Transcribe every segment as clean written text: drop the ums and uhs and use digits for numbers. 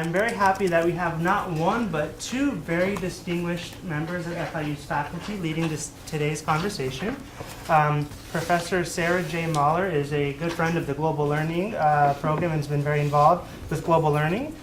I'm very happy that we have not one, but two very distinguished members of FIU's faculty leading today's conversation. Professor Sarah J. Mahler is a good friend of the Global Learning program and has been very involved with Global Learning.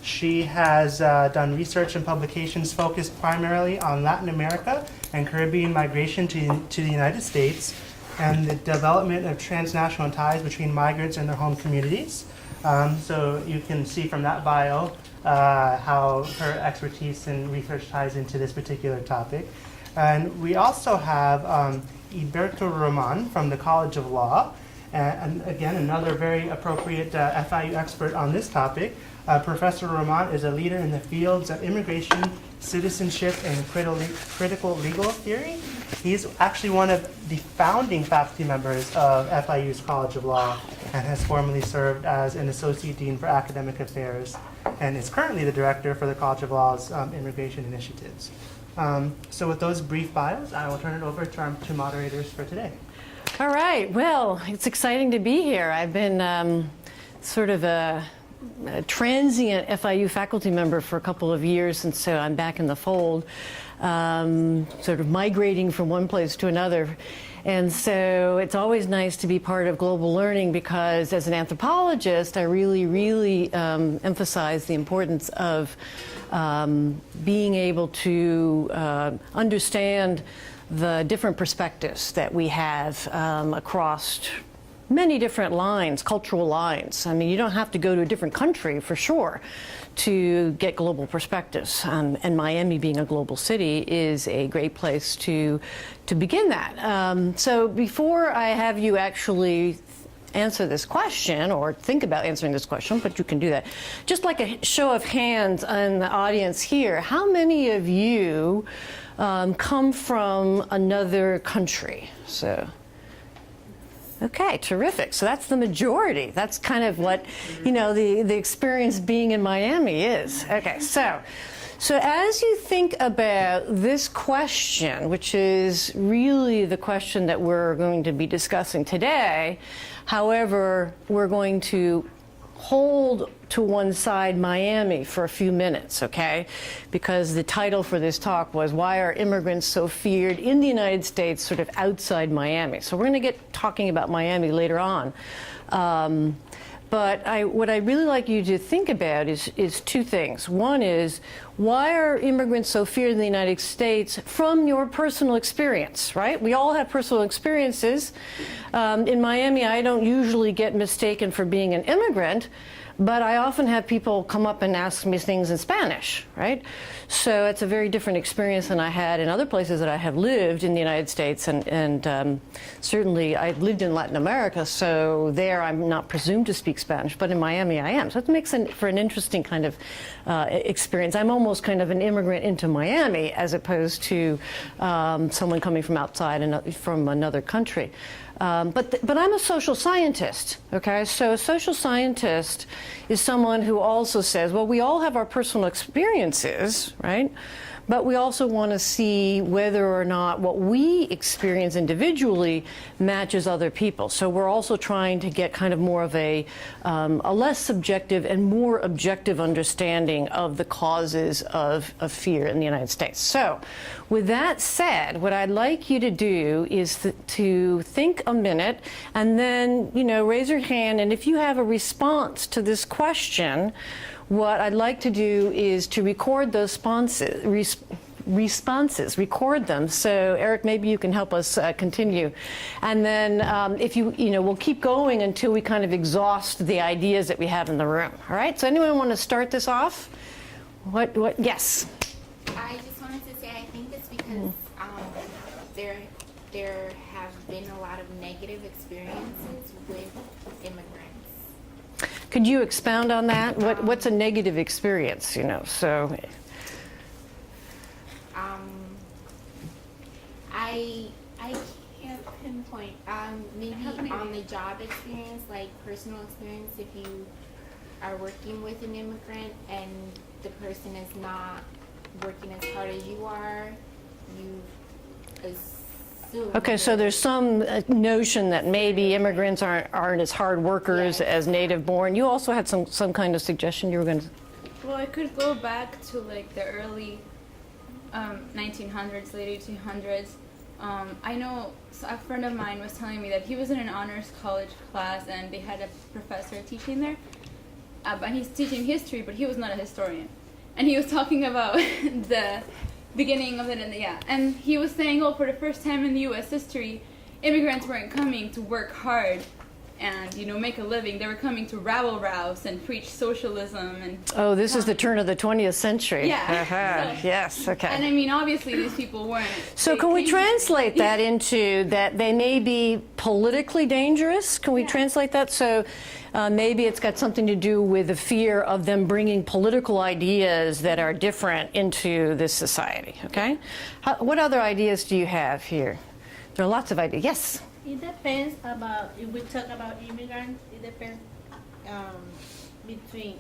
She has done research and publications focused primarily on Latin America and Caribbean migration to the United States and the development of transnational ties between migrants and their home communities. So you can see from that bio how her expertise and research ties into this particular topic. And we also have Iberto Roman from the College of Law, and again, another very appropriate FIU expert on this topic. Professor Roman is a leader in the fields of immigration, citizenship, and critical legal theory. He's actually one of the founding faculty members of FIU's College of Law and has formerly served as an Associate Dean for Academic Affairs and is currently the Director for the College of Law's Immigration Initiatives. So with those brief bios, I will turn it over to our two moderators for today. All right. Well, it's exciting to be here. I've been sort of a transient FIU faculty member for a couple of years, and so I'm back in the fold, sort of migrating from one place to another. And so it's always nice to be part of Global Learning because as an anthropologist, I really emphasize the importance of being able to understand the different perspectives that we have across many different lines, cultural lines. I mean, you don't have to go to a different country for sure to get global perspectives. And Miami, being a global city, is a great place to begin that. So before I have you actually answer this question or think about answering this question, but you can do that, just like a show of hands in the audience here, how many of you come from another country? So. Okay, terrific. So that's the majority. That's kind of what, you know, the experience being in Miami is. Okay, so as you think about this question, which is really the question that we're going to be discussing today, however, we're going to hold to one side Miami for a few minutes, okay? Because the title for this talk was, Why Are Immigrants So Feared in the United States, sort of outside Miami? So we're gonna get talking about Miami later on. But what I'd really like you to think about is two things. One is, why are immigrants so feared in the United States from your personal experience, right? We all have personal experiences. In Miami, I don't usually get mistaken for being an immigrant, but I often have people come up and ask me things in Spanish, right? So it's a very different experience than I had in other places that I have lived in the United States, and certainly I lived in Latin America, so there I'm not presumed to speak Spanish, but in Miami I am. So it makes for an interesting kind of experience. I'm almost kind of an immigrant into Miami as opposed to someone coming from outside and from another country. But I'm a social scientist, okay? So a social scientist is someone who also says, well, we all have our personal experiences, right? But we also want to see whether or not what we experience individually matches other people. So we're also trying to get kind of more of a less subjective and more objective understanding of the causes of fear in the United States. So with that said, what I'd like you to do is to think a minute and then, you know, raise your hand. And if you have a response to this question, what I'd like to do is to record those responses, record them. So Eric, maybe you can help us continue. And then if you know, we'll keep going until we kind of exhaust the ideas that we have in the room. All right, so anyone want to start this off? Yes? I just wanted to say I think it's because there have been a lot of negative experiences with immigrants. Could you expound on that? What's a negative experience, you know, so? I can't pinpoint, maybe on the job experience, like personal experience, if you are working with an immigrant and the person is not working as hard as you are, you assume. Okay, so there's some notion that maybe immigrants aren't as hard workers as native born. You also had some kind of suggestion you were going to. Well, I could go back to like the early 1900s, late 1800s. I know a friend of mine was telling me that he was in an honors college class and they had a professor teaching there. And he's teaching history, but he was not a historian. And he was talking about the beginning of it, and he was saying, oh, for the first time in the U.S. history, immigrants weren't coming to work hard and, you know, make a living. They were coming to rabble-rouse and preach socialism. And Oh, this is the turn of the 20th century. Yeah. So, yes, okay. And I mean, obviously, these people weren't. So can we translate that into that they may be politically dangerous? Can we translate that? So maybe it's got something to do with the fear of them bringing political ideas that are different into this society, okay? What other ideas do you have here? There are lots of ideas. Yes? It depends about, if we talk about immigrants, it depends between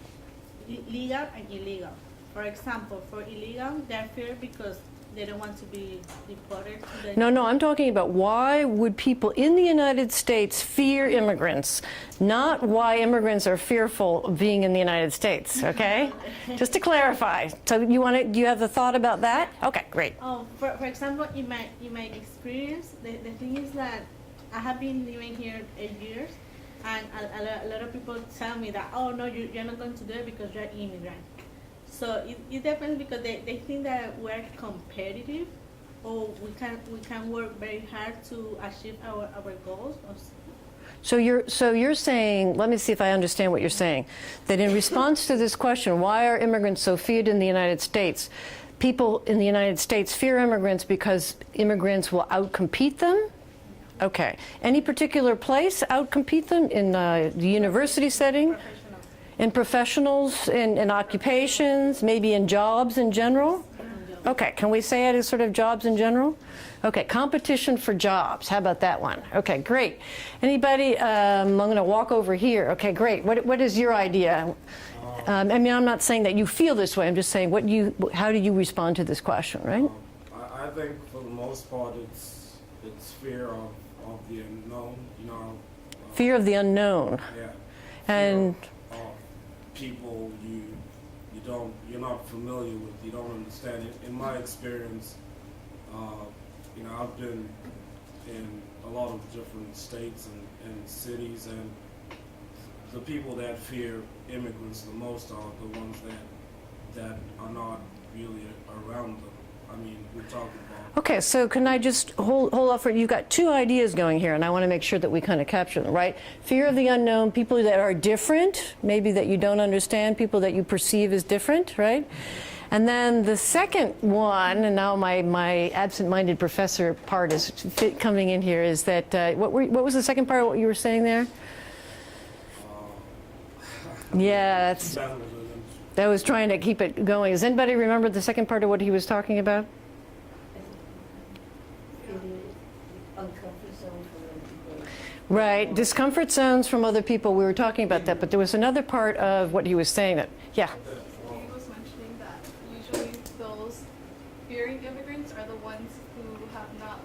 legal and illegal. For example, for illegal, they're feared because they don't want to be deported to the... No, I'm talking about why would people in the United States fear immigrants, not why immigrants are fearful of being in the United States, okay? Just to clarify. So do you have a thought about that? Okay, great. Oh, for example, in my experience, the thing is that I have been living here 8 years, and a lot of people tell me that, oh no, you're not going to do it because you're an immigrant. So it depends, because they think that we're competitive, or we can work very hard to achieve our goals. So you're saying, let me see if I understand what you're saying, that in response to this question, why are immigrants so feared in the United States? People in the United States fear immigrants because immigrants will outcompete them? Okay. Any particular place outcompete them? In the university setting? In professionals, in occupations, maybe in jobs in general? Okay, can we say it as sort of jobs in general? Okay, competition for jobs. How about that one? Okay, great. Anybody? I'm going to walk over here. Okay, great. What is your idea? I mean, I'm not saying that you feel this way. I'm just saying, how do you respond to this question, right? I think for the most part, it's fear of the unknown. You know. Fear of the unknown. Yeah. And. People you're not familiar with, you don't understand it. In my experience, you know, I've been in a lot of different states and cities, and the people that fear immigrants the most are the ones that are not really around them. I mean, we're talking about... Okay, so can I just hold off for, you've got two ideas going here, and I want to make sure that we kind of capture them, right? Fear of the unknown, people that are different, maybe that you don't understand, people that you perceive as different, right? And then the second one, and now my absent-minded professor part is coming in here, is that, what was the second part of what you were saying there? Yeah, that was trying to keep it going. Does anybody remember the second part of what he was talking about? Right, discomfort zones from other people. We were talking about that, but there was another part of what he was saying that, yeah. He was mentioning that usually those fearing immigrants are the ones who have not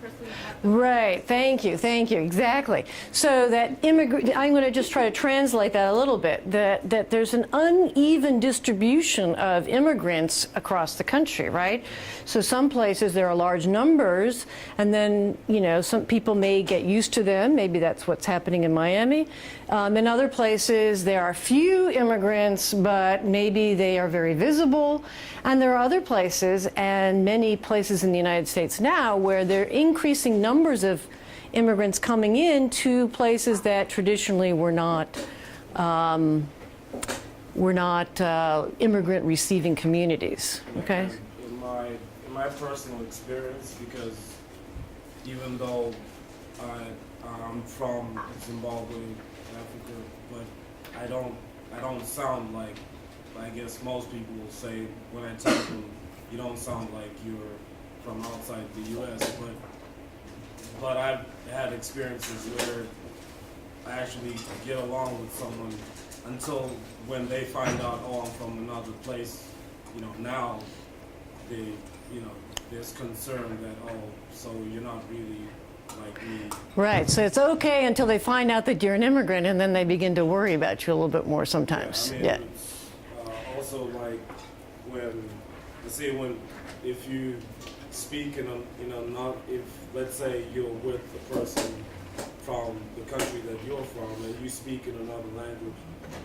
personally met them. Right, thank you, exactly. So that I'm going to just try to translate that a little bit, that there's an uneven distribution of immigrants across the country, right? So some places there are large numbers, and then, you know, some people may get used to them. Maybe that's what's happening in Miami. In other places there are few immigrants, but maybe they are very visible. And there are other places, and many places in the United States now, where there are increasing numbers of immigrants coming in to places that traditionally were not immigrant receiving communities. Okay. In my personal experience, because even though I'm from Zimbabwe, Africa, but I don't sound like, I guess most people will say when I tell them you don't sound like you're from outside the U.S., but I've had experiences where I actually get along with someone until when they find out, oh, I'm from another place, you know, now they, you know, there's concern that, oh, so you're not really like me. Right, so it's okay until they find out that you're an immigrant, and then they begin to worry about you a little bit more sometimes. Yeah, I mean, yeah. It's also like when, let's say if you speak not if let's say you're with a person from the country that you're from and you speak in another language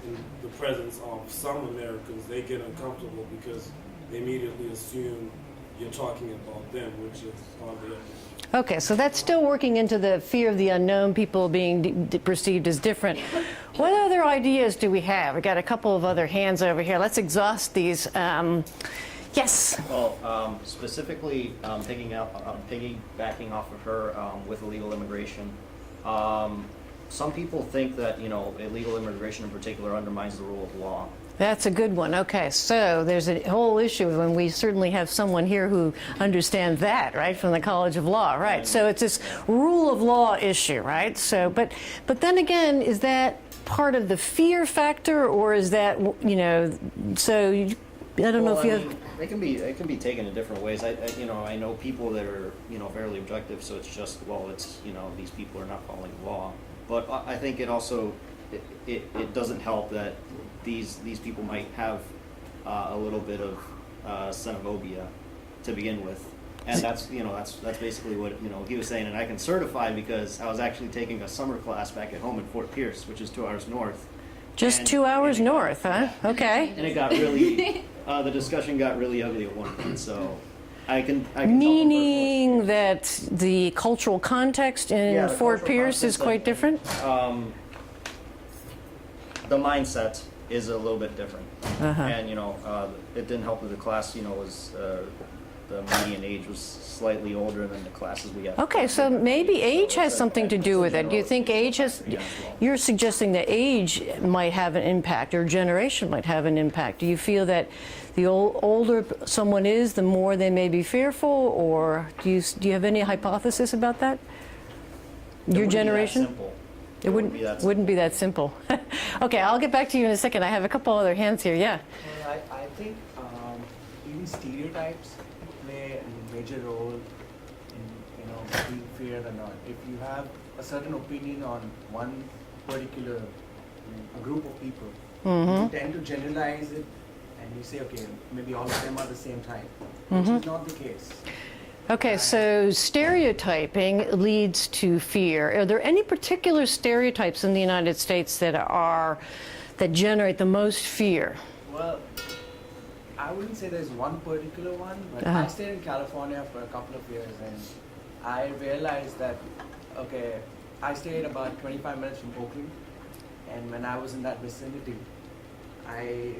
in the presence of some Americans, they get uncomfortable because they immediately assume you're talking about them, which is hardly ever. Okay, so that's still working into the fear of the unknown, people being perceived as different. What other ideas do we have? We got a couple of other hands over here. Let's exhaust these. Yes. Well, specifically, piggybacking off of her with illegal immigration, some people think that illegal immigration in particular undermines the rule of law. That's a good one. Okay, so there's a whole issue, and we certainly have someone here who understands that, right, from the College of Law, right? So it's this rule of law issue, right? So, but then again, is that part of the fear factor, or is that so? I don't know if you have. It can be taken in different ways. I know people that are fairly objective, so it's just it's these people are not following the law. But I think it also it doesn't help that these people might have a little bit of xenophobia to begin with, and that's basically what he was saying, and I can certify because I was actually taking a summer class back at home in Fort Pierce, which is 2 hours north. Just 2 hours north, huh? Okay. And it got really the discussion got really ugly at one point, so I can Meaning that the cultural context in the Fort cultural Pierce is context quite different? The mindset is a little bit different. Uh-huh. And it didn't help that the class was the median age was slightly older than the classes we had. Okay, so maybe age has something to do with it. Do you think age has, you're suggesting that age might have an impact, or generation might have an impact. Do you feel that the older someone is, the more they may be fearful, or do you have any hypothesis about that? Your generation? It wouldn't be that simple. Okay, I'll get back to you in a second. I have a couple other hands here. Yeah. Well, I think even stereotypes play a major role in being feared or not. If you have a certain opinion on one particular group of people, you tend to generalize it, and you say, okay, maybe all of them are the same type, which is not the case. Okay, so stereotyping leads to fear. Are there any particular stereotypes in the United States that generate the most fear? Well, I wouldn't say there's one particular one, but I stayed in California for a couple of years, and I realized that, okay, I stayed about 25 minutes from Oakland, and when I was in that vicinity, they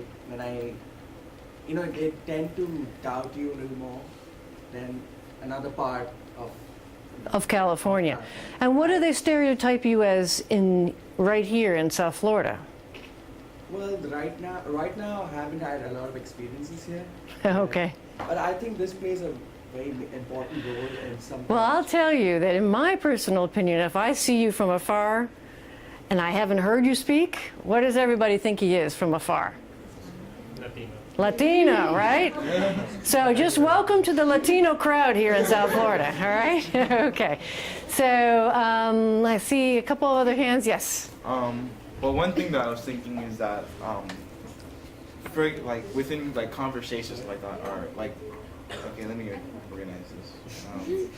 tend to doubt you a little more than another part of California. And what do they stereotype you as right here in South Florida? Well, right now I haven't had a lot of experiences here. Okay. But I think this plays a very important role in some. Well, I'll tell you that in my personal opinion, if I see you from afar and I haven't heard you speak, what does everybody think he is from afar? Latino, right? So just welcome to the Latino crowd here in South Florida, all right? Okay. So I see a couple of other hands. Yes? Well, one thing that I was thinking is that within conversations like that, or okay, let me organize this.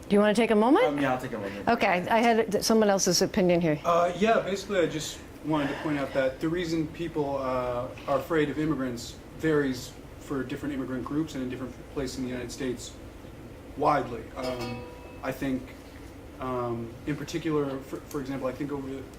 Do you want to take a moment? Yeah, I'll take a moment. Okay, I had someone else's opinion here. Yeah, basically I just wanted to point out that the reason people are afraid of immigrants varies for different immigrant groups and in different places in the United States widely. I think in particular, for example, I think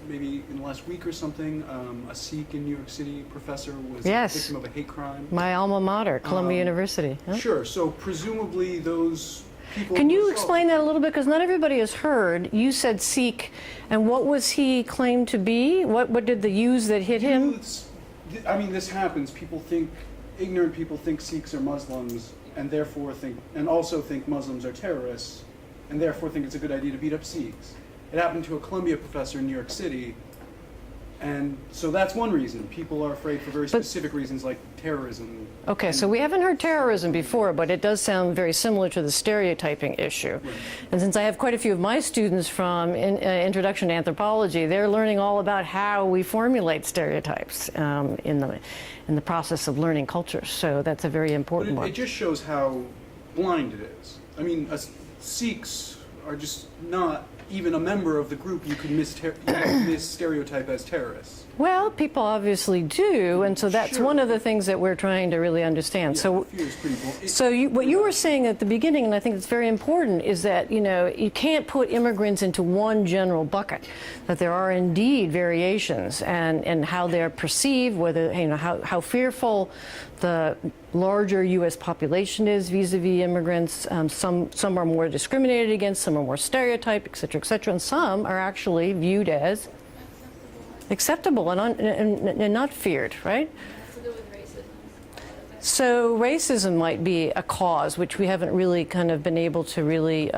maybe in the last week or something, a Sikh in New York City professor was a victim of a hate crime. My alma mater, Columbia University. Huh? Sure, so presumably those people... Can you explain that a little bit? Because not everybody has heard. You said Sikh, and what was he claimed to be? What did the use that hit him? I mean, this happens. Ignorant people think Sikhs are Muslims, and also think Muslims are terrorists, and therefore think it's a good idea to beat up Sikhs. It happened to a Columbia professor in New York City, And so that's one reason. People are afraid for very specific reasons like terrorism. Okay, so we haven't heard terrorism before, but it does sound very similar to the stereotyping issue. Right. And since I have quite a few of my students from Introduction to Anthropology, they're learning all about how we formulate stereotypes in the process of learning cultures. So that's a very important But one. it just shows how blind it is. I mean, Sikhs are just not even a member of the group you could mis-stereotype as terrorists. Well, people obviously do, and so that's Sure. one of the things that we're trying to really understand. Yeah, So, the fear is pretty bold. what you were saying at the beginning, and I think it's very important, is that you can't put immigrants into one general bucket. That there are indeed variations, and how they're perceived, whether how fearful the larger U.S. population is vis-a-vis immigrants. Some are more discriminated against, some are more stereotyped, et cetera, and some are actually viewed as acceptable and not feared, right? Has to do with racism. So racism might be a cause, which we haven't really kind of been able to really,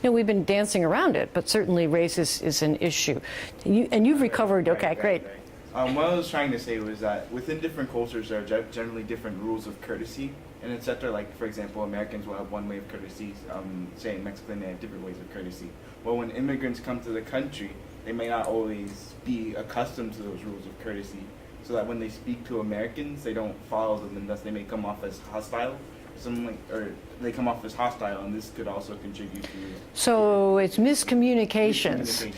we've been dancing around it, but certainly race is an issue. And you've recovered, okay, great. What I was trying to say was that within different cultures, there are generally different rules of courtesy and etc. Like, for example, Americans will have one way of courtesy, say in Mexico, they have different ways of courtesy. Well, when immigrants come to the country, they may not always be accustomed to those rules of courtesy, so that when they speak to Americans, they don't follow them, and thus they may come off as hostile. Or they come off as hostile, and this could also contribute to. So it's miscommunications. Miscommunication, yes.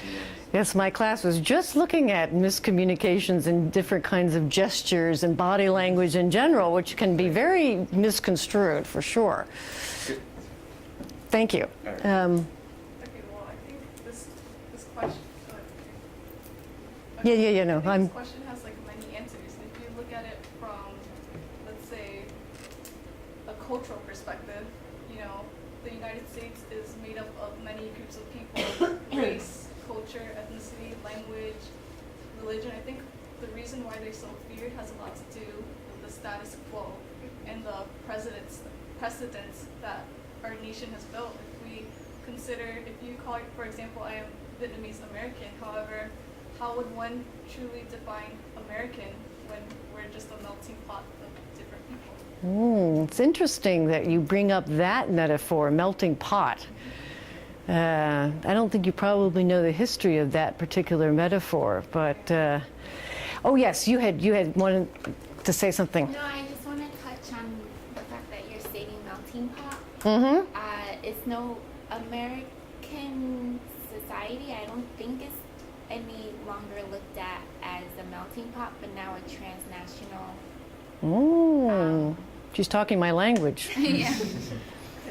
Yes, my class was just looking at miscommunications and different kinds of gestures and body language in general, which can be very misconstrued for sure. Good. Thank you. All right. Okay, well, I think this question. No, This question has like many answers. If you look at it from, let's say, a cultural perspective, the United States is made up of many groups of people, race, culture, ethnicity, language, religion. I think the reason why they're so feared has a lot to do with the status quo and the precedents that our nation has built. If we consider, if you call it, for example, I am Vietnamese American, however, how would one truly define American when we're just a melting pot of different people? It's interesting that you bring up that metaphor, melting pot. I don't think you probably know the history of that particular metaphor, but oh yes, you had wanted to say something. No, I just want to touch on the fact that you're stating melting pot. Mm-hmm. It's no American society. I don't think it's any longer looked at as a melting pot, but now a transnational. She's talking my language. Yeah.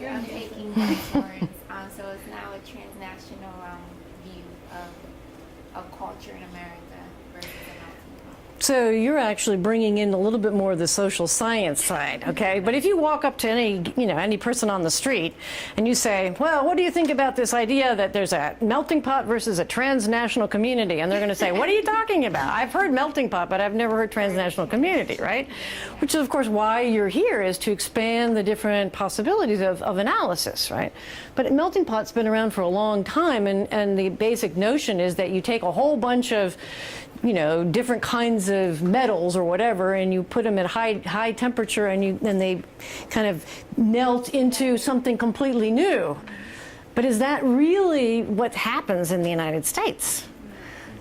I'm taking those words. So it's now a transnational view of a culture in America versus a melting pot. So you're actually bringing in a little bit more of the social science side, okay? But if you walk up to any person on the street and you say, well, what do you think about this idea that there's a melting pot versus a transnational community? And they're going to say, what are you talking about? I've heard melting pot, but I've never heard transnational community, right? Which is, of course, why you're here, is to expand the different possibilities of analysis, right? But melting pot's been around for a long time, and the basic notion is that you take a whole bunch of different kinds of metals or whatever, and you put them at high temperature, and they kind of melt into something completely new. But is that really what happens in the United States?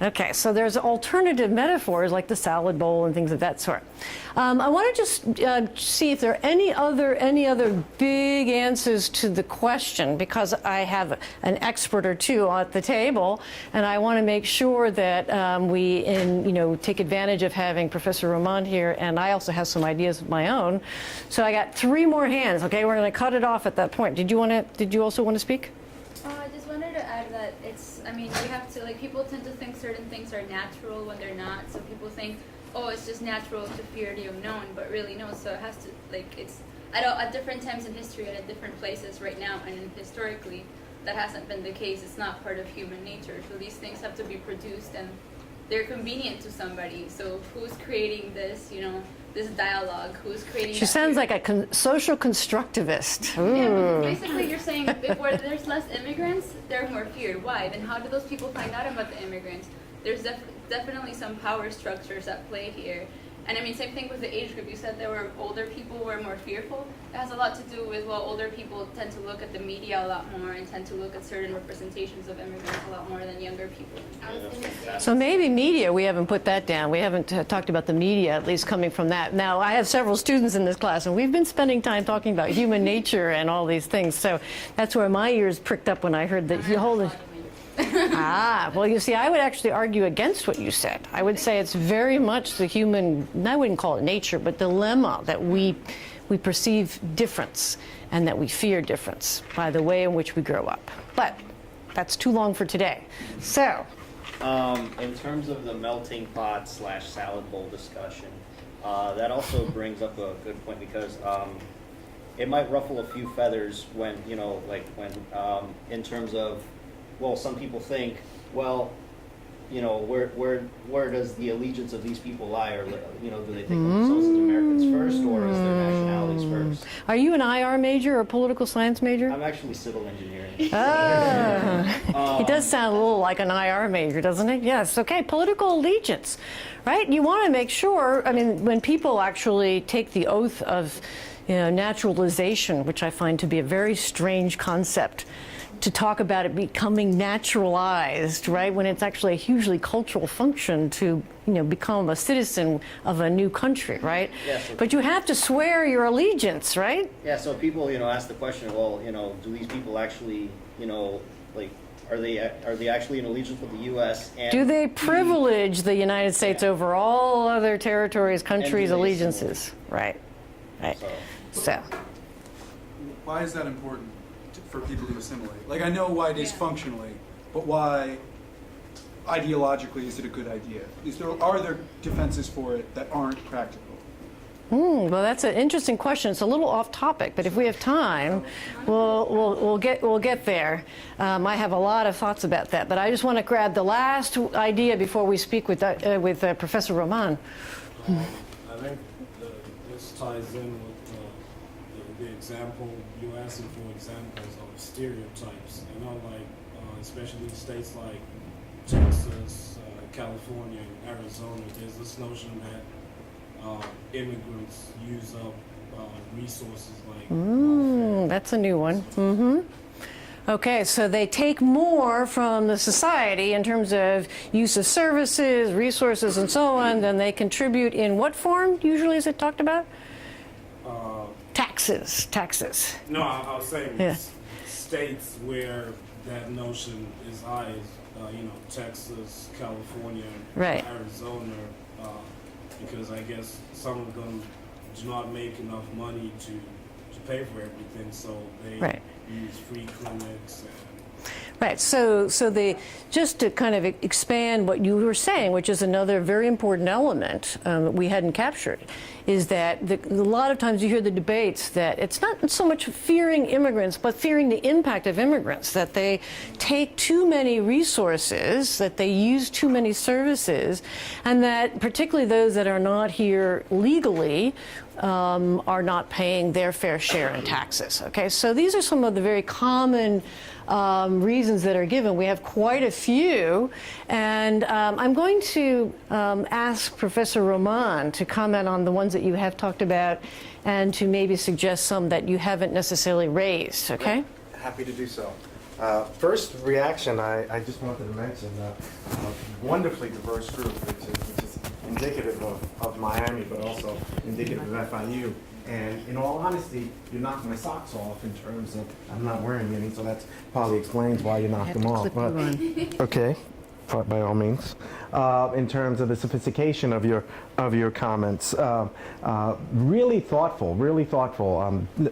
Okay, so there's alternative metaphors like the salad bowl and things of that sort. I want to just see if there are any other big answers to the question, because I have an expert or two at the table, and I want to make sure that we take advantage of having Professor Ramon here, and I also have some ideas of my own. So I got 3 more hands. Okay, we're going to cut it off at that point. Did you also want to speak? I just wanted to add that we have to, people tend to think certain things are natural when they're not. So people think, oh, it's just natural to fear the unknown, but really no. So it has to, it's at different times in history and at different places right now, and historically, that hasn't been the case. It's not part of human nature. So these things have to be produced, and they're convenient to somebody. So who's creating this, this dialogue? Who's creating? She sounds like a social constructivist. Ooh. Yeah, because basically you're saying if where there's less immigrants, they're more feared. Why? Then how do those people find out about the immigrants? There's definitely some power structures at play here. And I mean, same thing with the age group. You said there were older people who were more fearful. It has a lot to do with, well, older people tend to look at the media a lot more and tend to look at certain representations of immigrants a lot more than younger people. So maybe media, we haven't put that down. We haven't talked about the media, at least coming from that. Now, I have several students in this class, and we've been spending time talking about human nature and all these things. So that's where my ears pricked up when I heard that you hold it. Well, you see, I would actually argue against what you said. I would say it's very much the human, I wouldn't call it nature, but dilemma that we perceive difference and that we fear difference by the way in which we grow up. But that's too long for today. So, in terms of the melting pot / salad bowl discussion, that also brings up a good point, because it might ruffle a few feathers when, you know, like when, in terms of, well, some people think, well, you know, where does the allegiance of these people lie? Or, you know, do they think of themselves as Americans first, or as their nationalities first? are you an IR major or a political science major? I'm actually civil engineering. He does sound a little like an IR major, doesn't he? Yes, okay, political allegiance, right? You want to make sure, I mean, when people actually take the oath of, you know, naturalization, which I find to be a very strange concept, to talk about it becoming naturalized, right, when it's actually a hugely cultural function to, you know, become a citizen of a new country, right? Yeah, so but you have to swear your allegiance, right? Yeah, so people, you know, ask the question, well, you know, do these people actually, you know, like, are they actually in allegiance with the U.S.? And do they privilege the United States over all other territories, countries, allegiances? Right, right. So. Why is that important for people to assimilate? Like, I know why it is functionally, but why ideologically is it a good idea? Are there defenses for it that aren't practical? Well, that's an interesting question. It's a little off topic, but if we have time, we'll get there. I have a lot of thoughts about that, but I just want to grab the last idea before we speak with Professor Roman. I think this ties in with the example you're asking for, examples of stereotypes. You know, like especially states like Texas, California, and Arizona. There's this notion that immigrants use up resources like that's a new one. Okay, so they take more from the society in terms of use of services, resources, and so on than they contribute in what form usually is it talked about? Taxes. No, I was saying Yeah. states where that notion is high, you know, Texas, California, Right. Arizona, because I guess some of them do not make enough money to pay for everything, so they Right. use free clinics and Right, so they, just to kind of expand what you were saying, which is another very important element that we hadn't captured, is that a lot of times you hear the debates that it's not so much fearing immigrants, but fearing the impact of immigrants, that they take too many resources, that they use too many services, and that particularly those that are not here legally are not paying their fair share in taxes. Okay, so these are some of the very common reasons that are given. We have quite a few, and I'm going to ask Professor Roman to comment on the ones that you have talked about and to maybe suggest some that you haven't necessarily raised, okay? Happy to do so. First reaction, I just wanted to mention a wonderfully diverse group, which is indicative of Miami, but also indicative of FIU. And in all honesty, you knocked my socks off in terms of, I'm not wearing any, so that probably explains why you knocked them off. But, okay, by all means. In terms of the sophistication of your comments, really thoughtful,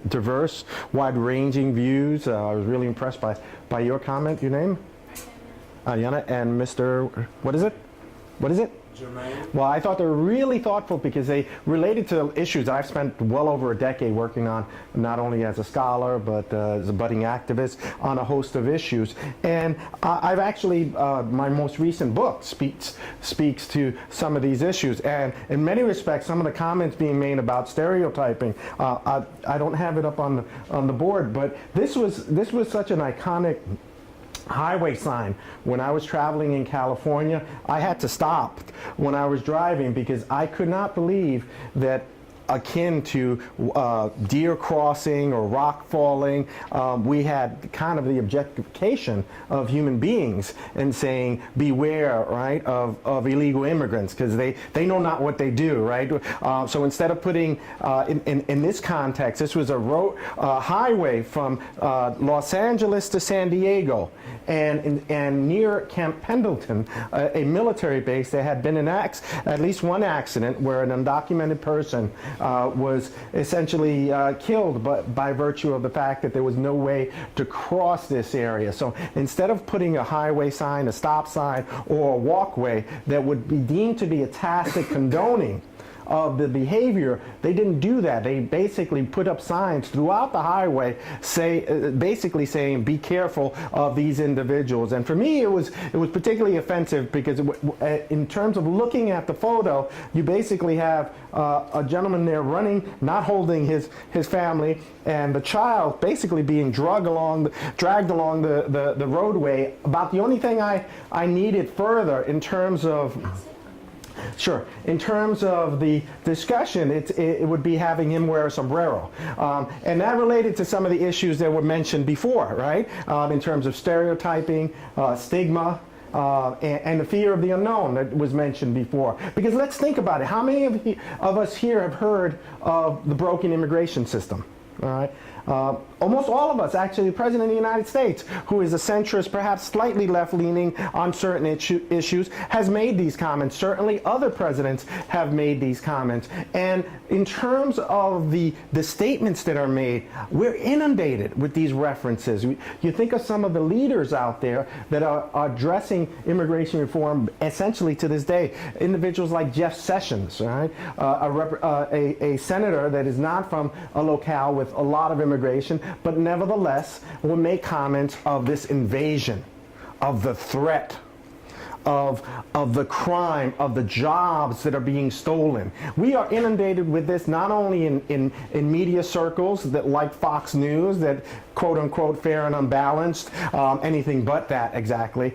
diverse, wide-ranging views. I was really impressed by your comment. Your name? Yana, and Mr. What is it? Jermaine. Well, I thought they were really thoughtful because they related to issues I've spent well over a decade working on, not only as a scholar, but as a budding activist on a host of issues. And I've actually, my most recent book speaks to some of these issues. And in many respects, some of the comments being made about stereotyping, I don't have it up on the board, but this was such an iconic highway sign. When I was traveling in California, I had to stop when I was driving because I could not believe that akin to deer crossing or rock falling, we had kind of the objectification of human beings and saying beware, right, of illegal immigrants because they know not what they do, right? So instead of putting in this context, this was a highway from Los Angeles to San Diego, and near Camp Pendleton, a military base, there had been at least one accident where an undocumented person was essentially killed by virtue of the fact that there was no way to cross this area. So instead of putting a highway sign, a stop sign, or a walkway that would be deemed to be a tacit condoning of the behavior, they didn't do that. They basically put up signs throughout the highway basically saying be careful of these individuals. And for me it was particularly offensive because in terms of looking at the photo, you basically have a gentleman there running, not holding his family, and the child basically being dragged along the roadway. About the only thing I needed further in terms of in terms of the discussion, it would be having him wear a sombrero. And that related to some of the issues that were mentioned before, right? In terms of stereotyping, stigma, and the fear of the unknown that was mentioned before. Because let's think about it. How many of us here have heard of the broken immigration system? All right. Almost all of us, actually, the President of the United States, who is a centrist, perhaps slightly left-leaning on certain issues, has made these comments. Certainly other presidents have made these comments. And in terms of the statements that are made, we're inundated with these references. You think of some of the leaders out there that are addressing immigration reform essentially to this day. Individuals like Jeff Sessions, right? A senator that is not from a locale with a lot of immigration, but nevertheless will make comments of this invasion, of the threat, of the crime, of the jobs that are being stolen. We are inundated with this not only in media circles that like Fox News, that quote unquote fair and unbalanced, anything but that exactly,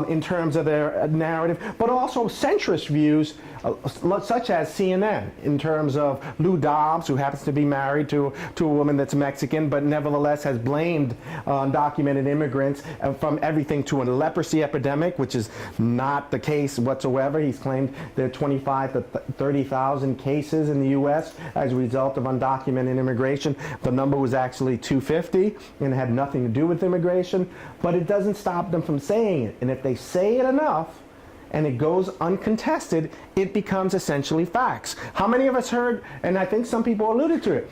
in terms of their narrative, but also centrist views such as CNN, in terms of Lou Dobbs, who happens to be married to a woman that's Mexican, but nevertheless has blamed undocumented immigrants from everything to a leprosy epidemic, which is not the case whatsoever. He's claimed there are 25 to 30,000 cases in the U.S. as a result of undocumented immigration. The number was actually 250 and had nothing to do with immigration, but it doesn't stop them from saying it. And if they say it enough, and it goes uncontested, it becomes essentially facts. How many of us heard, and I think some people alluded to it,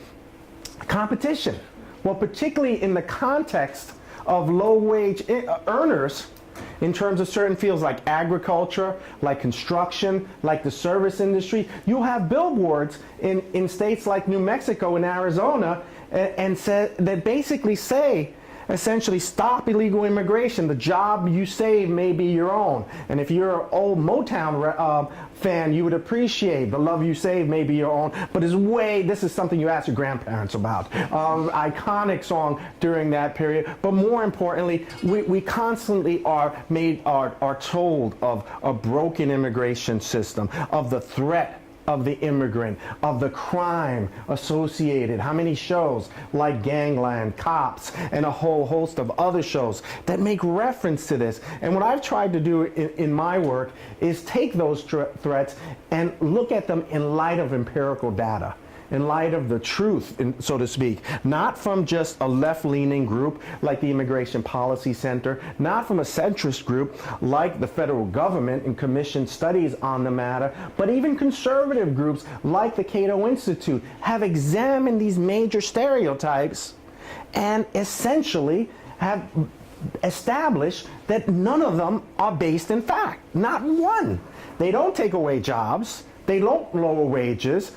competition? Well, particularly in the context of low-wage earners, in terms of certain fields like agriculture, like construction, like the service industry, you'll have billboards in states like New Mexico and Arizona that basically say, essentially, stop illegal immigration. The job you save may be your own. And if you're an old Motown fan, you would appreciate the love you save may be your own. But this is something you ask your grandparents about. Iconic song during that period. But more importantly, we constantly are told of a broken immigration system, of the threat of the immigrant, of the crime associated. How many shows like Gangland, Cops, and a whole host of other shows that make reference to this. And what I've tried to do in my work is take those threats and look at them in light of empirical data, in light of the truth, so to speak, not from just a left-leaning group like the Immigration Policy Center, not from a centrist group like the federal government and commissioned studies on the matter, but even conservative groups like the Cato Institute have examined these major stereotypes and essentially have established that none of them are based in fact, not one. They don't take away jobs. They don't lower wages.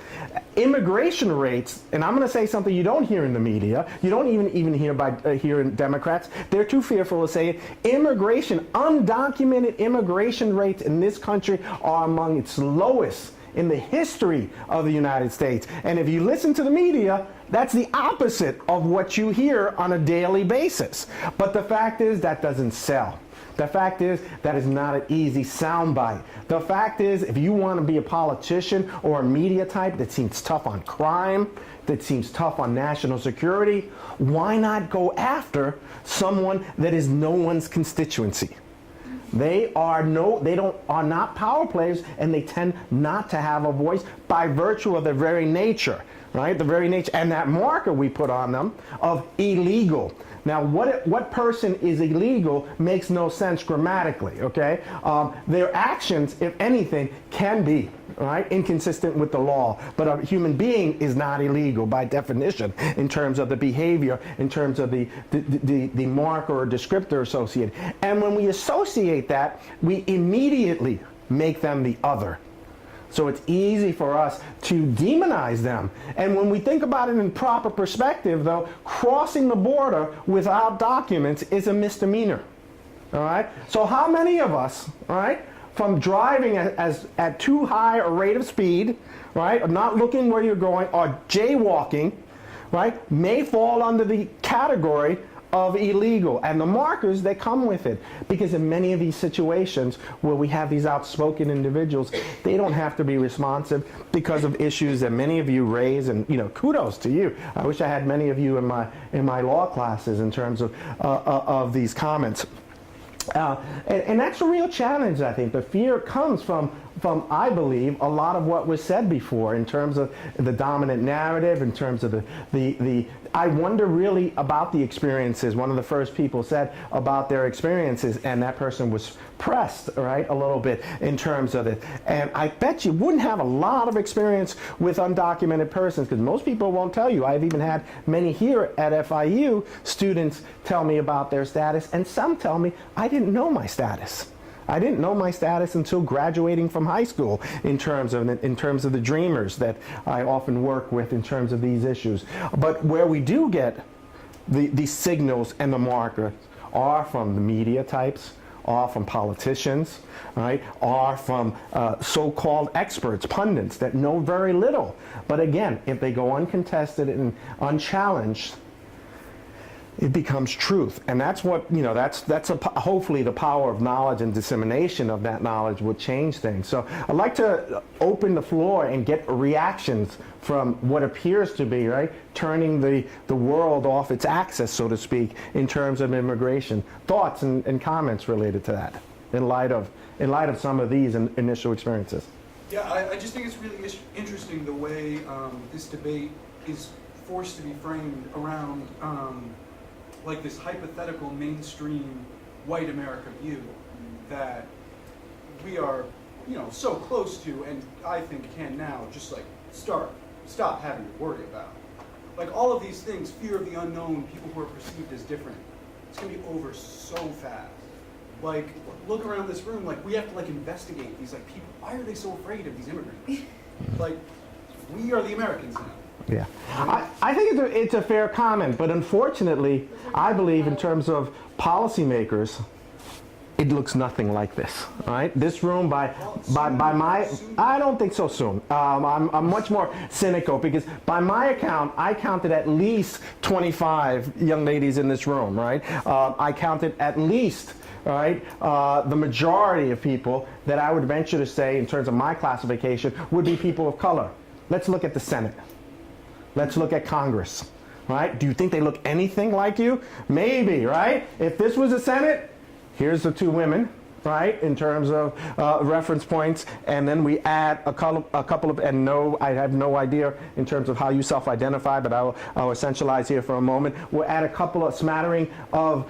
Immigration rates, and I'm going to say something you don't hear in the media, you don't even hear in Democrats, they're too fearful to say it. Undocumented immigration rates in this country are among its lowest in the history of the United States. And if you listen to the media, that's the opposite of what you hear on a daily basis. But the fact is that doesn't sell. The fact is that is not an easy soundbite. The fact is, if you want to be a politician or a media type that seems tough on crime, that seems tough on national security, why not go after someone that is no one's constituency? They are not power players, and they tend not to have a voice by virtue of their very nature, right? The very nature, and that marker we put on them of illegal. Now, what person is illegal makes no sense grammatically, okay? Their actions, if anything, can be, right, inconsistent with the law. But a human being is not illegal by definition in terms of the behavior, in terms of the marker or descriptor associated. And when we associate that, we immediately make them the other. So it's easy for us to demonize them. And when we think about it in proper perspective, though, crossing the border without documents is a misdemeanor. All right? So how many of us, all right, from driving at too high a rate of speed, right, or not looking where you're going, or jaywalking, right, may fall under the category of illegal, and the markers that come with it. Because in many of these situations where we have these outspoken individuals, they don't have to be responsive because of issues that many of you raise, and kudos to you. I wish I had many of you in my law classes in terms of these comments. And that's a real challenge, I think. The fear comes from, I believe, a lot of what was said before in terms of the dominant narrative, in terms of the I wonder really about the experiences. One of the first people said about their experiences, and that person was pressed, right, a little bit in terms of it. And I bet you wouldn't have a lot of experience with undocumented persons, because most people won't tell you. I've even had many here at FIU students tell me about their status, and some tell me, I didn't know my status. I didn't know my status until graduating from high school in terms of the dreamers that I often work with in terms of these issues. But where we do get the signals and the markers are from the media types, are from politicians, right, are from so-called experts, pundits that know very little. But again, if they go uncontested and unchallenged, it becomes truth. And that's what, hopefully the power of knowledge and dissemination of that knowledge will change things. So I'd like to open the floor and get reactions from what appears to be, right, turning the world off its axis, so to speak, in terms of immigration. Thoughts and comments related to that in light of some of these initial experiences. Yeah, I just think it's really interesting the way this debate is forced to be framed around like this hypothetical mainstream white America view that we are, so close to, and I think can now just like stop having to worry about. Like all of these things, fear of the unknown, people who are perceived as different, it's gonna be over so fast. Like, look around this room, like we have to like investigate these like people. Why are they so afraid of these immigrants? Like, we are the Americans now. Yeah, I think it's a fair comment, but unfortunately, I believe in terms of policymakers, it looks nothing like this. All right, this room by my, I don't think so soon. I'm much more cynical because by my account, I counted at least 25 young ladies in this room. Right, I counted at least. All right, the majority of people that I would venture to say, in terms of my classification, would be people of color. Let's look at the Senate. Let's look at Congress, right? Do you think they look anything like you? Maybe, right? If this was a Senate, here's the two women, right, in terms of reference points, and then we add a couple of, and no, I have no idea in terms of how you self-identify, but I'll essentialize here for a moment. We'll add a smattering of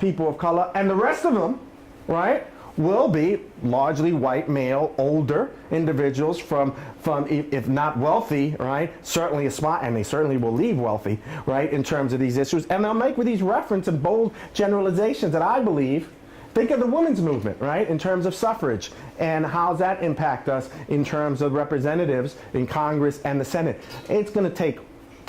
people of color, and the rest of them, right, will be largely white, male, older individuals from if not wealthy, right, certainly and they certainly will leave wealthy, right, in terms of these issues. And they'll make with these reference and bold generalizations that I believe, think of the women's movement, right, in terms of suffrage, and how does that impact us in terms of representatives in Congress and the Senate. It's going to take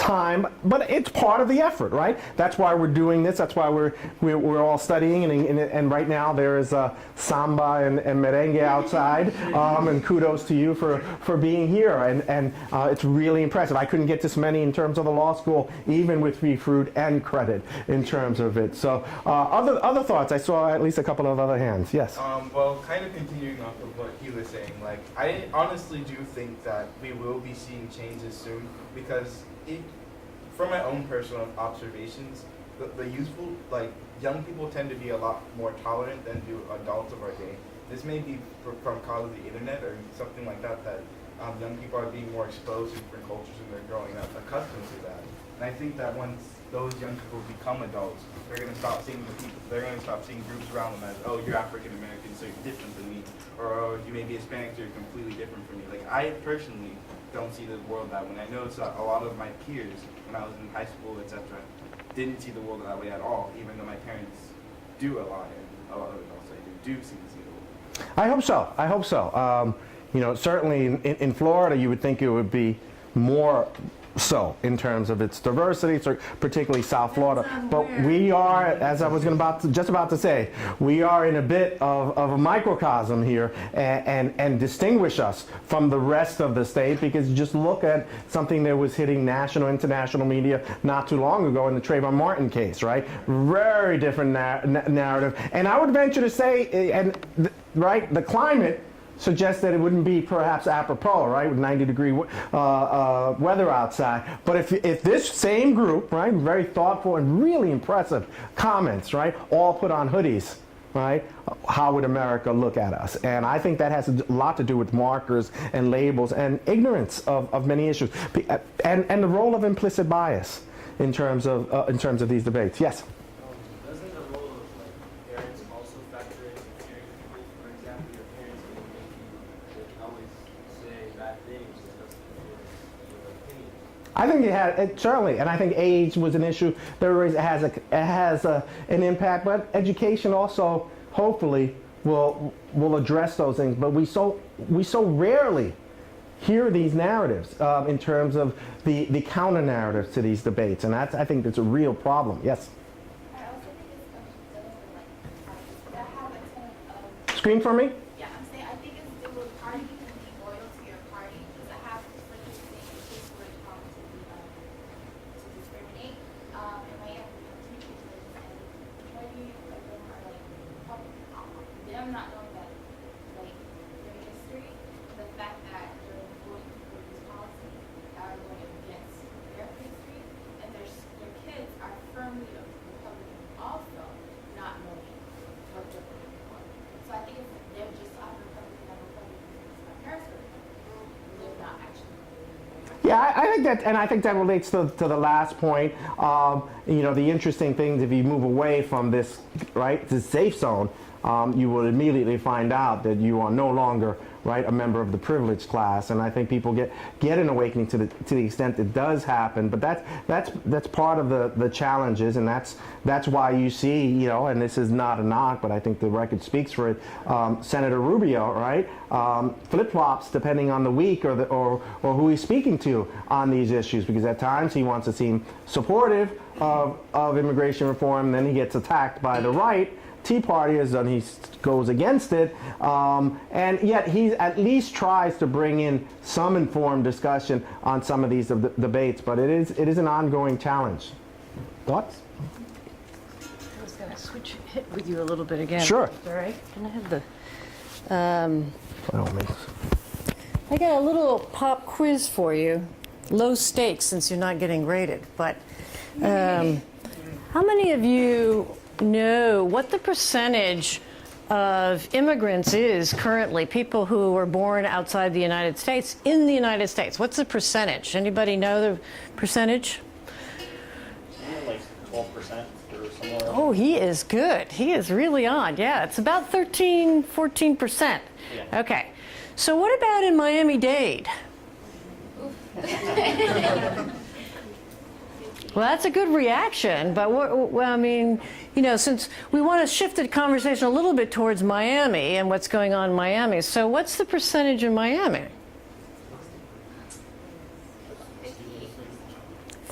time, but it's part of the effort, right? That's why we're doing this. That's why we're all studying, and right now there is samba and merengue outside, and kudos to you for being here, and it's really impressive. I couldn't get this many in terms of the law school, even with free fruit and credit in terms of it. So other thoughts? I saw at least a couple of other hands. Yes. Well, kind of continuing off of what he was saying, like I honestly do think that we will be seeing changes soon, because from my own personal observations, the youthful, like young people tend to be a lot more tolerant than do adults of our day. This may be from cause of the internet or something like that, that young people are being more exposed to different cultures and they're growing up accustomed to that. And I think that once those young people become adults, they're going to stop seeing they're going to stop seeing groups around them as, oh, you're African American, so you're different than me, or oh, you may be Hispanic, so you're completely different from me. Like I personally don't see the world that way. And I noticed that a lot of my peers, when I was in high school, etc., didn't see the world that way at all, even though my parents do a lot, and a lot of adults I do see the world. I hope so. I hope so. You know, certainly in Florida, you would think it would be more so in terms of its diversity, particularly South Florida. But we are, as I was just about to say, we are in a bit of a microcosm here, and distinguish us from the rest of the state, because you just look at something that was hitting national, international media not too long ago in the Trayvon Martin case, right? Very different narrative. And I would venture to say, right, the climate suggests that it wouldn't be perhaps apropos, right, with 90-degree weather outside. But if this same group, right, very thoughtful and really impressive comments, right, all put on hoodies, right, how would America look at us? And I think that has a lot to do with markers and labels and ignorance of many issues, and the role of implicit bias in terms of these debates. Yes. Doesn't the role of like parents also factor in hearing people? For example, your parents will always say bad things just because of your opinion. I think it certainly, and I think age was an issue. There has an impact, but education also hopefully will address those things. But we so rarely hear these narratives in terms of the counter narratives to these debates, and I think that's a real problem. Yes. I also think it's dealing with like that have a ton of Screen for me. yeah, I'm saying I think it's dealing with party. You can be loyal to your party because I have like you're saying in case we're taught to discriminate. And my teachers and many of them are like them not knowing that like their history, the fact that they're voting for these policies that are going against their history, and their kids are firmly a Republican also, not knowing what they're voting for. So I think it's them just I'm Republican because my parents were Republican. They're not actually. Yeah, I think that relates to the last point. You know, the interesting things, if you move away from this, right, this safe zone, you will immediately find out that you are no longer, right, a member of the privileged class. And I think people get an awakening to the extent it does happen. But that's part of the challenges, and that's why you see, you know, and this is not a knock, but I think the record speaks for it. Senator Rubio, right, flip-flops depending on the week or who he's speaking to on these issues, because at times he wants to seem supportive of immigration reform, then he gets attacked by the right. Tea Partiers, and he goes against it, and yet he at least tries to bring in some informed discussion on some of these debates. But it is an ongoing challenge. Thoughts? I was going to switch hit with you a little bit again. Sure. All right. Can I have the? By all means. I got a little pop quiz for you. Low stakes since you're not getting graded, but how many of you know what the percentage of immigrants is currently, people who were born outside the United States, in the United States? What's the percentage? Anybody know the percentage? Like 12% or somewhere else. Oh, he is good. He is really on. Yeah, it's about 14%. Yeah. Okay. So what about in Miami-Dade? Well, that's a good reaction, but I mean, you know, since we want to shift the conversation a little bit towards Miami and what's going on in Miami, so what's the percentage in Miami?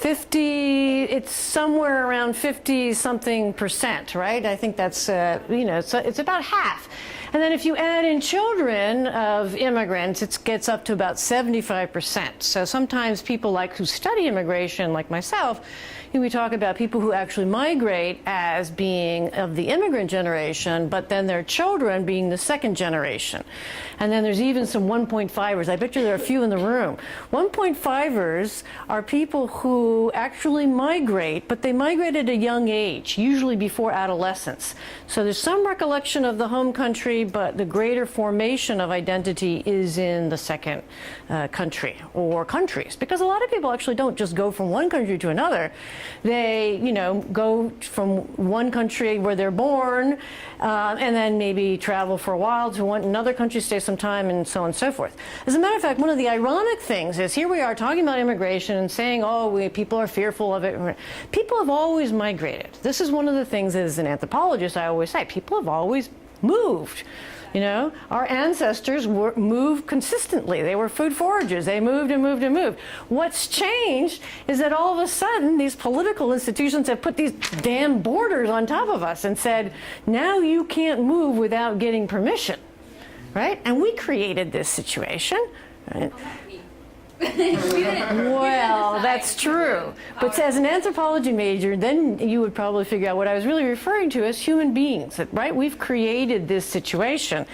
it's somewhere around 50-something%, right? I think that's, it's about half. And then if you add in children of immigrants, it gets up to about 75%. So sometimes people who study immigration, like myself, we talk about people who actually migrate as being of the immigrant generation, but then their children being the second generation. And then there's even some 1.5ers. I bet you there are a few in the room. 1.5ers are people who actually migrate, but they migrate at a young age, usually before adolescence. So there's some recollection of the home country, but the greater formation of identity is in the second country or countries. Because a lot of people actually don't just go from one country to another. They, go from one country where they're born and then maybe travel for a while to another country, stay some time, and so on and so forth. As a matter of fact, one of the ironic things is here we are talking about immigration and saying, people are fearful of it. People have always migrated. This is one of the things as an anthropologist I always say. People have always moved. Our ancestors moved consistently. They were food foragers. They moved and moved and moved. What's changed is that all of a sudden these political institutions have put these damn borders on top of us and said, now you can't move without getting permission, right? And we created this situation, right? Well, that's true. But as an anthropology major, then you would probably figure out what I was really referring to as human beings, right? We've created this situation.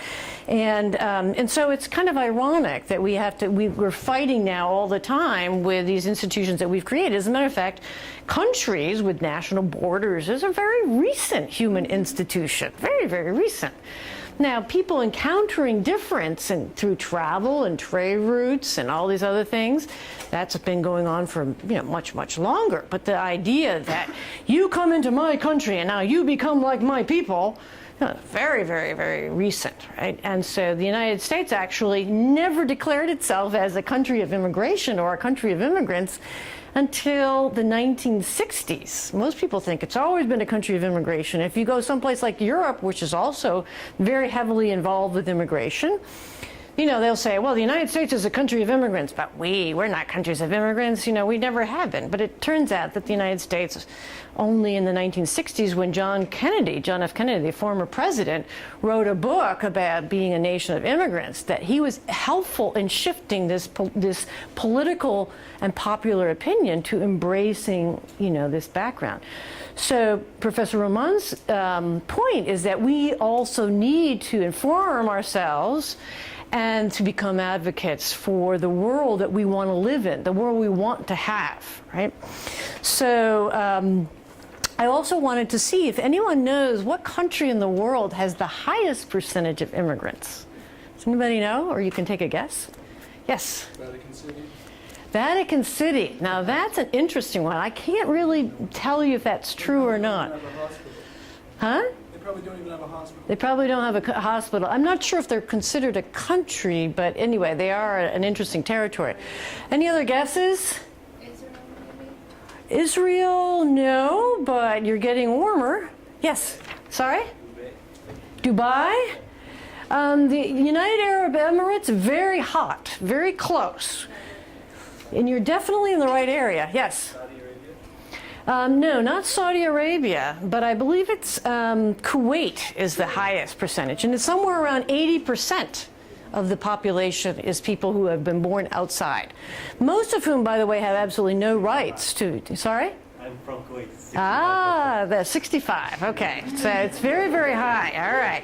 And so it's kind of ironic that we're fighting now all the time with these institutions that we've created. As a matter of fact, countries with national borders is a very recent human institution, very, very recent. Now, people encountering difference through travel and trade routes and all these other things, that's been going on for much, much longer. But the idea that you come into my country and now you become like my people, very, very, very recent, right? And so the United States actually never declared itself as a country of immigration or a country of immigrants until the 1960s. Most people think it's always been a country of immigration. If you go someplace like Europe, which is also very heavily involved with immigration, they'll say, well, the United States is a country of immigrants, but we're not countries of immigrants. We never have been. But it turns out that the United States, only in the 1960s, when John F. Kennedy, the former president, wrote a book about being a nation of immigrants, that he was helpful in shifting this political and popular opinion to embracing, this background. So Professor Roman's point is that we also need to inform ourselves and to become advocates for the world that we want to live in, the world we want to have, right? So I also wanted to see if anyone knows what country in the world has the highest percentage of immigrants. Does anybody know, or you can take a guess? Yes? Vatican City. Vatican City. Now that's an interesting one. I can't really tell you if that's true or not. Huh? They probably don't even have a hospital. They probably don't have a hospital. I'm not sure if they're considered a country, but anyway, they are an interesting territory. Any other guesses? Israel, maybe? Israel, no, but you're getting warmer. Yes. Sorry? Dubai? The United Arab Emirates, very hot, very close. And you're definitely in the right area. Yes? No, not Saudi Arabia, but I believe it's Kuwait is the highest percentage, and it's somewhere around 80% of the population is people who have been born outside. Most of whom, by the way, have absolutely no rights to. Sorry? I'm from Kuwait. The 65. Okay, so it's very, very high. All right,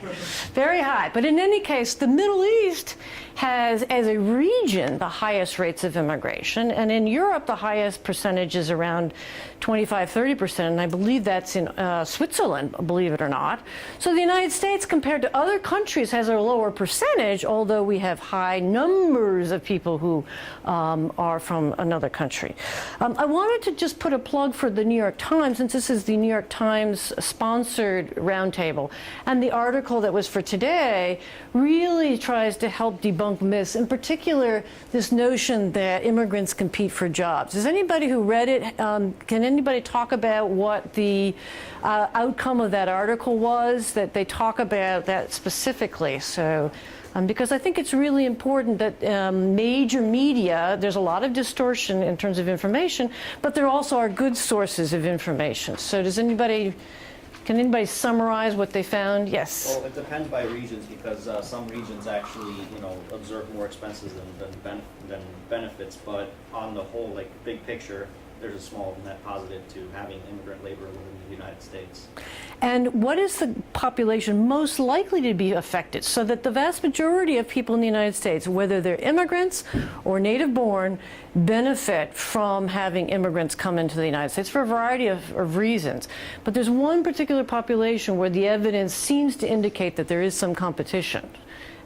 very high. But in any case, the Middle East has, as a region, the highest rates of immigration, and in Europe, the highest percentage is around 25-30%, and I believe that's in Switzerland, believe it or not. So the United States, compared to other countries, has a lower percentage, although we have high numbers of people who are from another country. I wanted to just put a plug for the New York Times, since this is the New York Times sponsored roundtable, and the article that was for today really tries to help debunk myths, in particular this notion that immigrants compete for jobs. Is anybody who read it, can anybody talk about what the outcome of that article was, that they talk about that specifically? So Because I think it's really important that major media, there's a lot of distortion in terms of information, but there also are good sources of information. So can anybody summarize what they found? Yes. Well, it depends by regions, because some regions actually, observe more expenses than benefits. But on the whole, like big picture, there's a small net positive to having immigrant labor within the United States. And what is the population most likely to be affected? So that the vast majority of people in the United States, whether they're immigrants or native born, benefit from having immigrants come into the United States for a variety of reasons. But there's one particular population where the evidence seems to indicate that there is some competition.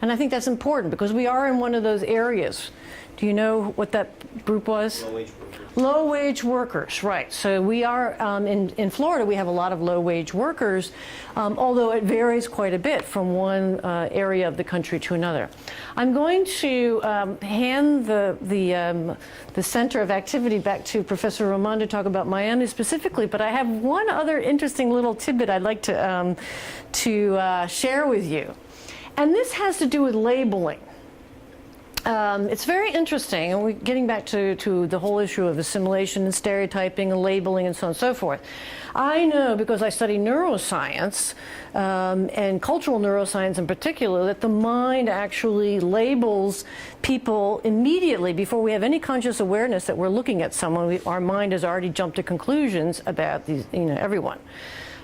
And I think that's important because we are in one of those areas. Do you know what that group was? Low-wage workers. Low-wage workers, right. So we are, in Florida, we have a lot of low-wage workers, although it varies quite a bit from one area of the country to another. I'm going to hand the center of activity back to Professor Roman to talk about Miami specifically, but I have one other interesting little tidbit I'd like to share with you. And this has to do with labeling. It's very interesting, and we're getting back to the whole issue of assimilation and stereotyping and labeling and so on and so forth. I know, because I study neuroscience, and cultural neuroscience in particular, that the mind actually labels people immediately before we have any conscious awareness that we're looking at someone. Our mind has already jumped to conclusions about these, everyone.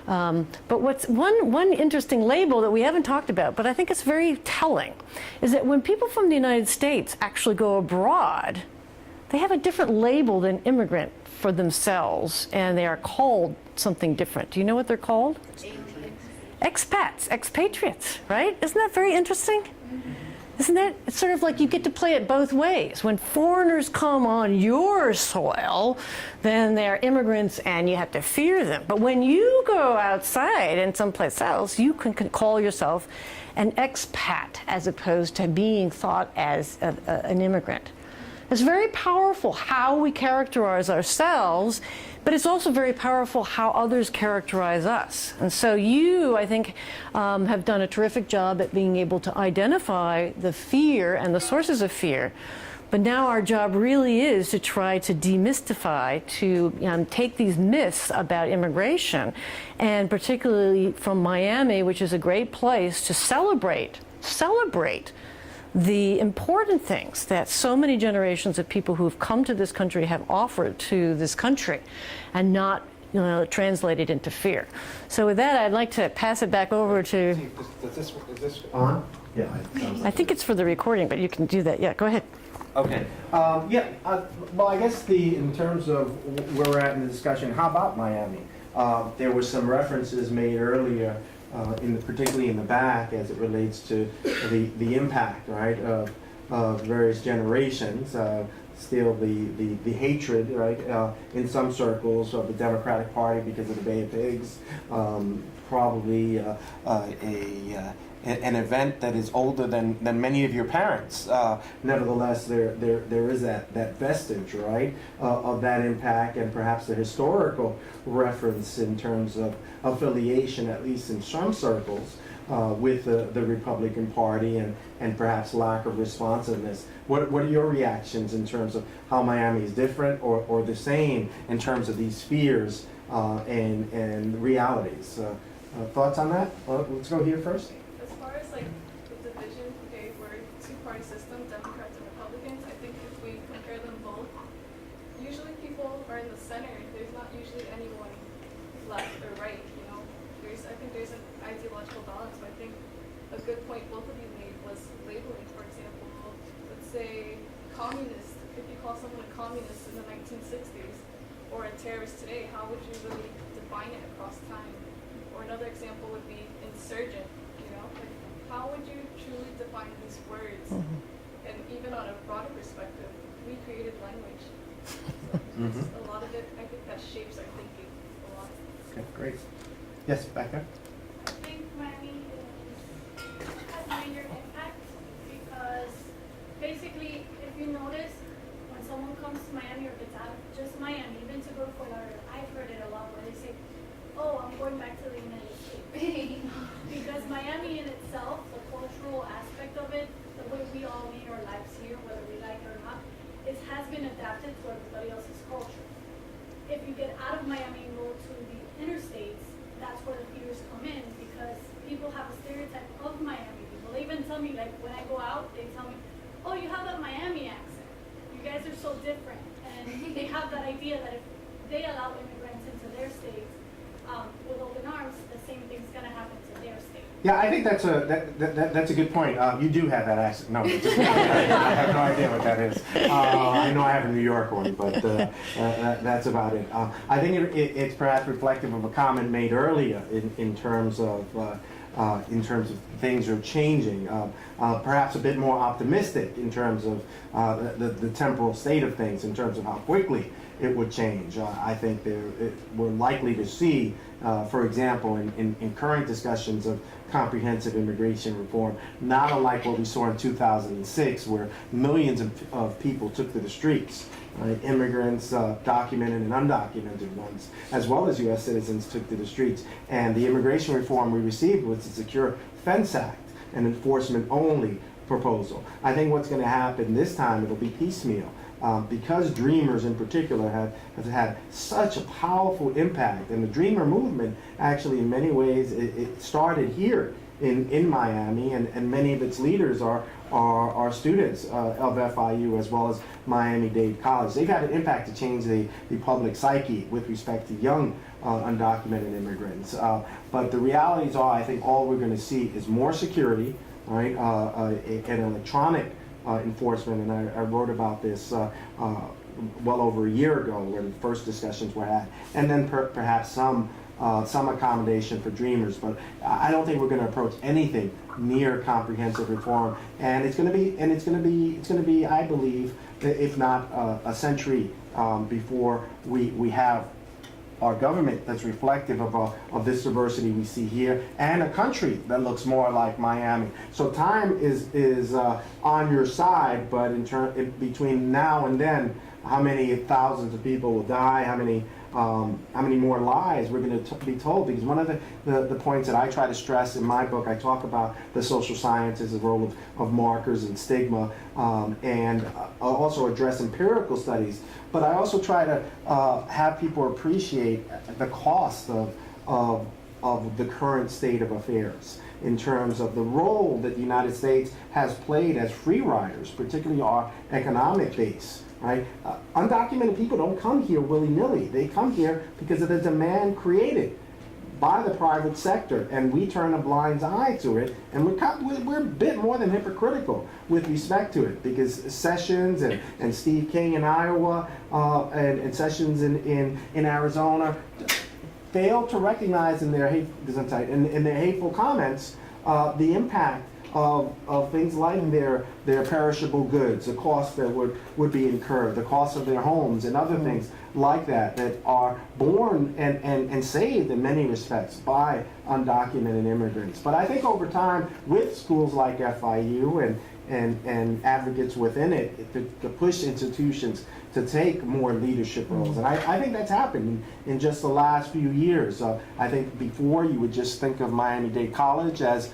But what's one interesting label that we haven't talked about, but I think it's very telling, is that when people from the United States actually go abroad, they have a different label than immigrant for themselves, and they are called something different. Do you know what they're called? Expats, expatriates, right? Isn't that very interesting? Isn't that, it's sort of like you get to play it both ways. When foreigners come on your soil, then they're immigrants and you have to fear them. But when you go outside and someplace else, you can call yourself an expat as opposed to being thought as an immigrant. It's very powerful how we characterize ourselves, but it's also very powerful how others characterize us. And so you, I think, have done a terrific job at being able to identify the fear and the sources of fear. But now our job really is to try to demystify, to take these myths about immigration, and particularly from Miami, which is a great place to celebrate the important things that so many generations of people who've come to this country have offered to this country, and not translated into fear. So with that, I'd like to pass it back over to... Is this on? Yeah. I think it's for the recording, but you can do that. Yeah, go ahead. Okay. Well, I guess in terms of where we're at in the discussion, how about Miami? There were some references made earlier, particularly in the back, as it relates to the impact, right, of various generations. Still the hatred, right, in some circles of the Democratic Party because of the Bay of Pigs. Probably an event that is older than many of your parents. Nevertheless, there is that vestige, right, of that impact, and perhaps the historical reference in terms of affiliation, at least in some circles, with the Republican Party, and perhaps lack of responsiveness. What are your reactions in terms of how Miami is different or the same in terms of these fears and realities? Thoughts on that? Let's go here first. As far as like the division, okay, we're a two-party system, Democrats and Republicans. I think if we compare them both, usually people are in the center. There's not usually anyone left or right. I think there's an ideological balance. But I think a good point both of you made was labeling. For example, let's say communist. If you call someone a communist in the 1960s or a terrorist today, how would you really define it across time? Or another example would be insurgent. Like how would you truly define these words? And even on a broader perspective, we created language. So a lot of it, I think that shapes our thinking a lot. Okay, great. Yes, Becca. I think Miami has major impact because basically, if you notice, when someone comes to Miami or gets out of just Miami, even to go to Fort Lauderdale, I've heard it a lot where they say, oh, I'm going back to the United States. Because Miami in itself, the cultural aspect of it, the way we all lead our lives here, whether we like it or not, it has been adapted to everybody else's culture. If you get out of Miami and go to the interstates, that's where the fears come in, because people have a stereotype of Miami people. They even tell me, like, when I go out, they tell me, oh, you have that Miami accent. You guys are so different. And they have that idea that if they allow immigrants into their states with open arms, the same thing's going to happen to their state. Yeah, I think that's a good point. You do have that accent. No, just, I have no idea what that is. I know I have a New York one, but that's about it. I think it's perhaps reflective of a comment made earlier in terms of things are changing. Perhaps a bit more optimistic in terms of the temporal state of things, in terms of how quickly it would change. I think we're likely to see, for example, in current discussions of comprehensive immigration reform, not unlike what we saw in 2006, where millions of people took to the streets. Immigrants, documented and undocumented ones, as well as U.S. citizens, took to the streets. And the immigration reform we received was the Secure Fence Act, an enforcement-only proposal. I think what's going to happen this time, it'll be piecemeal. Because Dreamers in particular have had such a powerful impact, and the Dreamer movement actually in many ways it started here in Miami, and many of its leaders are students of FIU as well as Miami-Dade College. They've had an impact to change the public psyche with respect to young undocumented immigrants. But the realities are, I think all we're going to see is more security, right, and electronic enforcement, and I wrote about this well over a year ago when the first discussions were had, and then perhaps some accommodation for Dreamers. But I don't think we're going to approach anything near comprehensive reform, and it's going to be, I believe, if not a century before we have our government that's reflective of this diversity we see here, and a country that looks more like Miami. So time is on your side, but between now and then, how many thousands of people will die, how many more lies we're going to be told. Because one of the points that I try to stress in my book, I talk about the social sciences, the role of markers and stigma, and also address empirical studies. But I also try to have people appreciate the cost of the current state of affairs in terms of the role that the United States has played as free riders, particularly our economic base. Right? Undocumented people don't come here willy-nilly. They come here because of the demand created by the private sector, and we turn a blind eye to it, and we're a bit more than hypocritical with respect to it, because Sessions and Steve King in Iowa and Sessions in Arizona failed to recognize in their hateful comments the impact of things like their perishable goods, the cost that would be incurred, the cost of their homes and other things like that are borne and saved in many respects by undocumented immigrants. But I think over time, with schools like FIU and advocates within it, to push institutions to take more leadership roles. And I think that's happened in just the last few years. I think before you would just think of Miami-Dade College as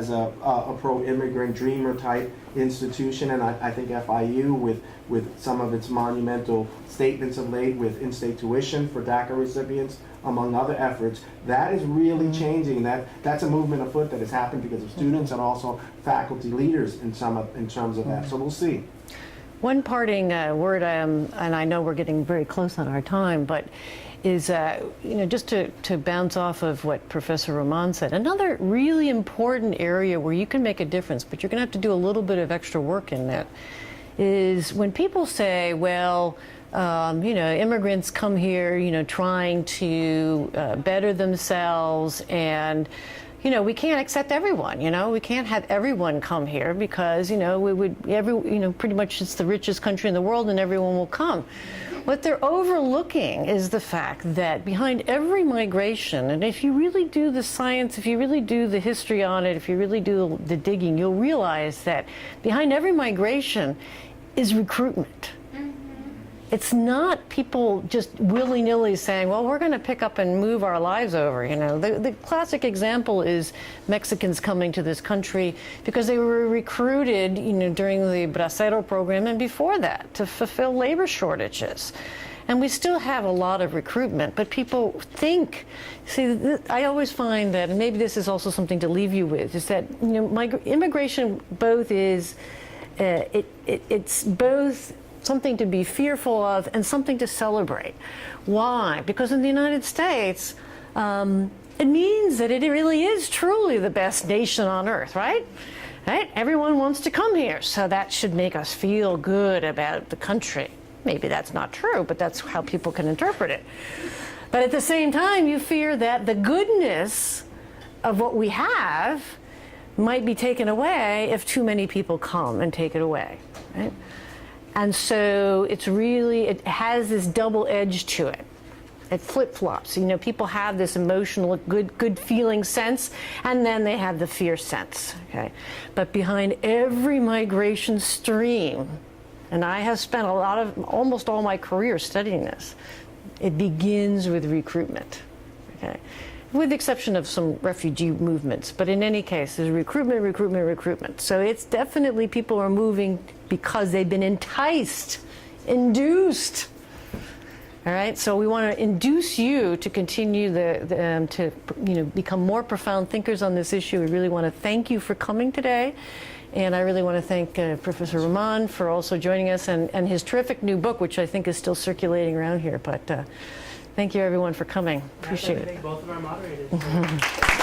a pro-immigrant dreamer type institution, and I think FIU with some of its monumental statements of late with in-state tuition for DACA recipients, among other efforts, that is really changing. That's a movement afoot that has happened because of students and also faculty leaders in terms of that. So we'll see. One parting word, and I know we're getting very close on our time, but is just to bounce off of what Professor Roman said. Another really important area where you can make a difference, but you're going to have to do a little bit of extra work in that, is when people say, well, immigrants come here, trying to better themselves, and we can't accept everyone. We can't have everyone come here because pretty much it's the richest country in the world and everyone will come. What they're overlooking is the fact that behind every migration, and if you really do the science, if you really do the history on it, if you really do the digging, you'll realize that behind every migration is recruitment. it's not people just willy-nilly saying, well, we're going to pick up and move our lives over. You know, the classic example is Mexicans coming to this country because they were recruited, you know, during the Bracero program and before that to fulfill labor shortages. And we still have a lot of recruitment, but people think, see, I always find that, and maybe this is also something to leave you with, is that, you know, immigration both is, it's both something to be fearful of and something to celebrate. Why? Because in the United States, it means that it really is truly the best nation on earth, right? Right? Everyone wants to come here, so that should make us feel good about the country. Maybe that's not true, but that's how people can interpret it. But at the same time, you fear that the goodness of what we have might be taken away if too many people come and take it away, right? And so it's really, it has this double edge to it. It flip-flops. You know, people have this emotional, good feeling sense, and then they have the fear sense, okay? But behind every migration stream, and I have spent almost all my career studying this, it begins with recruitment, okay? With the exception of some refugee movements. But in any case, there's recruitment. So it's definitely people are moving because they've been enticed, induced. All right, so we want to induce you to continue to, you know, become more profound thinkers on this issue. We really want to thank you for coming today. And I really want to thank Professor Rahman for also joining us and his terrific new book, which I think is still circulating around here. But thank you, everyone, for coming. Appreciate it. Thank both of our moderators.